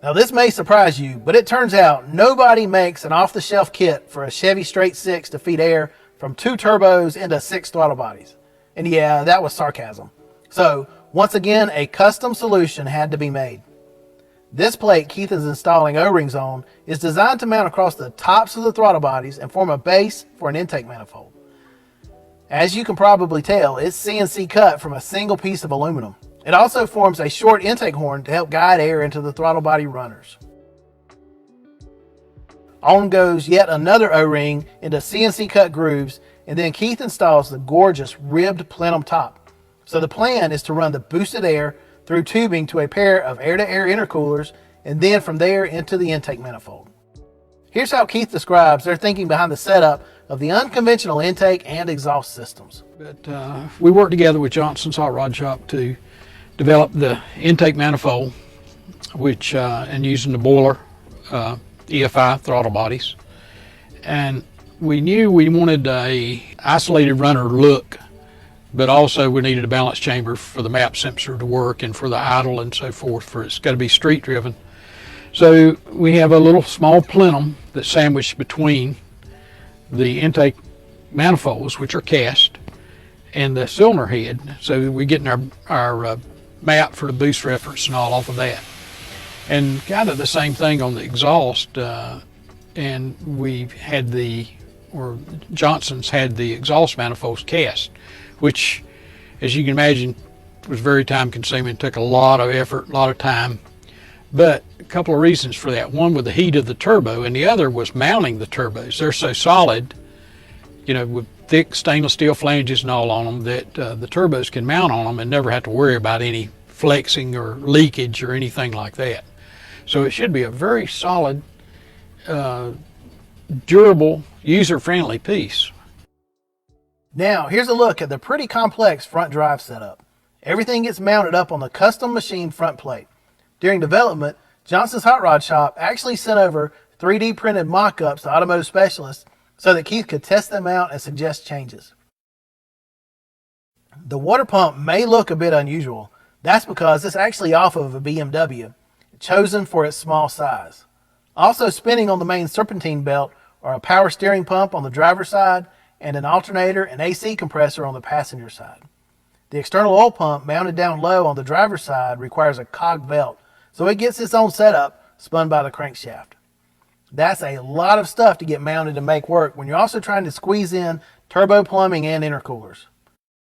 Now this may surprise you, but it turns out nobody makes an off-the-shelf kit for a Chevy Straight Six to feed air from 2 turbos into 6 throttle bodies. And yeah, that was sarcasm. So, once again, a custom solution had to be made. This plate Keith is installing O-rings on is designed to mount across the tops of the throttle bodies and form a base for an intake manifold. As you can probably tell, it's CNC cut from a single piece of aluminum. It also forms a short intake horn to help guide air into the throttle body runners. On goes yet another O-ring into CNC cut grooves, and then Keith installs the gorgeous ribbed plenum top. So the plan is to run the boosted air through tubing to a pair of air-to-air intercoolers, and then from there into the intake manifold. Here's how Keith describes their thinking behind the setup of the unconventional intake and exhaust systems. But we worked together with Johnson's Hot Rod Shop to develop the intake manifold, which and using the boiler EFI throttle bodies. And we knew we wanted a isolated runner look, but also we needed a balance chamber for the map sensor to work and for the idle and so forth, for it's got to be street driven. So we have a little small plenum that's sandwiched between the intake manifolds, which are cast, and the cylinder head. So we're getting our map for the boost reference and all off of that. And kind of the same thing on the exhaust, and we had Johnson's had the exhaust manifolds cast, which, as you can imagine, was very time consuming, took a lot of effort, a lot of time. But a couple of reasons for that. One with the heat of the turbo, and the other was mounting the turbos. They're so solid, you know, with thick stainless steel flanges and all on them, that the turbos can mount on them and never have to worry about any flexing or leakage or anything like that. So it should be a very solid, durable, user-friendly piece. Now, here's a look at the pretty complex front drive setup. Everything gets mounted up on the custom machined front plate. During development, Johnson's Hot Rod Shop actually sent over 3D printed mock-ups to automotive specialists so that Keith could test them out and suggest changes. The water pump may look a bit unusual. That's because it's actually off of a BMW, chosen for its small size. Also spinning on the main serpentine belt are a power steering pump on the driver's side and an alternator and AC compressor on the passenger side. The external oil pump mounted down low on the driver's side requires a cog belt, so it gets its own setup spun by the crankshaft. That's a lot of stuff to get mounted and make work when you're also trying to squeeze in turbo plumbing and intercoolers.